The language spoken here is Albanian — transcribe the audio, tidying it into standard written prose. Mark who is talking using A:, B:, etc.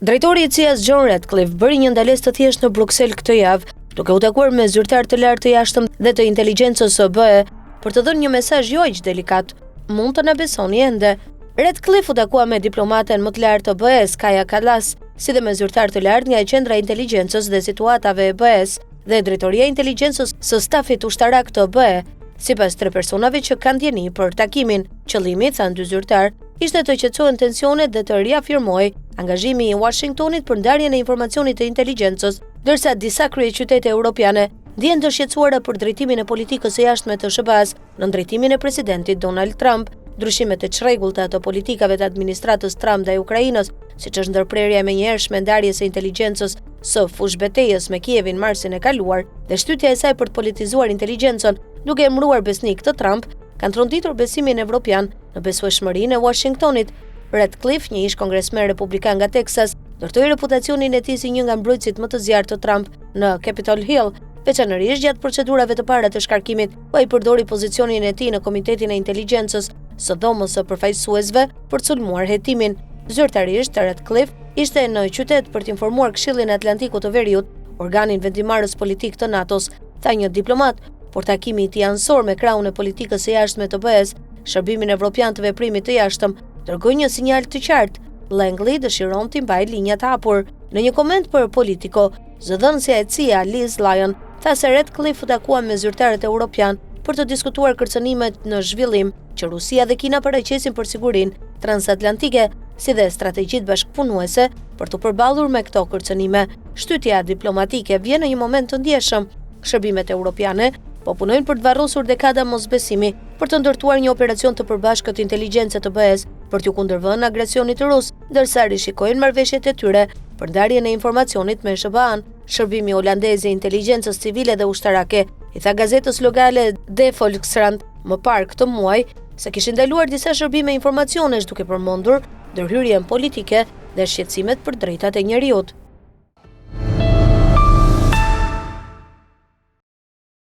A: Drejtori i CIA-s John Ratcliffe bëri një ndalesë të thjeshtë në Bruksel këtë javë, duke u takuar me zyrtar të lartë të jashtëm dhe të inteligjencës së BE për të dhënë një mesazh jo aq delikat. Mund të na besoni ende. Ratcliffe u takua me diplomaten më të lartë të BE-s, Kaja Kallas, si dhe me zyrtar të lartë nga Qendra e Inteligjencës dhe Situatave e BE-s dhe Drejtoria e Inteligjencës së stafit ushtarak të BE. Sipas 3 personave që kanë ndjeni për takimin, qëllimi, thanë 2 zyrtar, ishte të qetësohen tensionet dhe të riafirmojë angazhimi i Washingtonit për ndarjen e informacionit të inteligjencës, ndërsa disa kryeqytete europiane ndjen të shqetësuara për drejtimin e politikës së jashtme të SBA-s në drejtimin e presidentit Donald Trump, ndryshimet e çrregullta të politikave të administratës Trump ndaj Ukrainës, siç është ndërprerja e menjëhershme ndarjes së inteligjencës së fushbetejës me Kievin marsin e kaluar dhe shtytja e saj për të politizuar inteligjencën, duke emëruar besnik të Trump, kanë tronditur besimin evropian në besueshmërinë e Washingtonit. Ratcliffe, një ish kongresmen republikan nga Texas, ndërtoi reputacionin e tij si një nga mbrojtësit më të zjarrt të Trump në Capitol Hill, veçanërisht gjatë procedurave të para të shkarkimit, ku ai përdori pozicionin e tij në Komitetin e Inteligjencës së Dhomës së Përfaqësuesve për të sulmuar hetimin. Zyrtarisht, Ratcliffe ishte në qytet për të informuar Këshillin e Atlantikut të Veriut, organin vendimarrës politik të NATO-s, tha një diplomat, por takimi i tij ansor me krahun e politikës së jashtme të BE-s, Shërbimin Evropian të Veprimit të Jashtëm, dërgoi një sinjal të qartë. Langley dëshiron të mbajë linjat hapur. Në një koment për Politico, zëdhënësja e CIA Liz Lyon tha se Ratcliffe u takua me zyrtarët evropian për të diskutuar kërcënimet në zhvillim që Rusia dhe Kina paraqesin për sigurinë transatlantike, si dhe strategjitë bashkëpunuese për të përballur me këto kërcënime. Shtytja diplomatike vjen në një moment të ndjeshëm. Shërbimet europiane po punojnë për të varrosur dekada mosbesimi për të ndërtuar një operacion të përbashkët inteligjence të BE-s për t'u kundërvënë agresionit rus, ndërsa rishikojnë marrëveshjet e tyre për ndarjen e informacionit me SBA-n. Shërbimi holandez i inteligjencës civile dhe ushtarake i tha gazetës lokale De Volkskrant më parë këtë muaj se kishin ndaluar disa shërbime informacionesh, duke përmendur ndërhyrjen politike dhe shqetësimet për drejtat e njerëzit.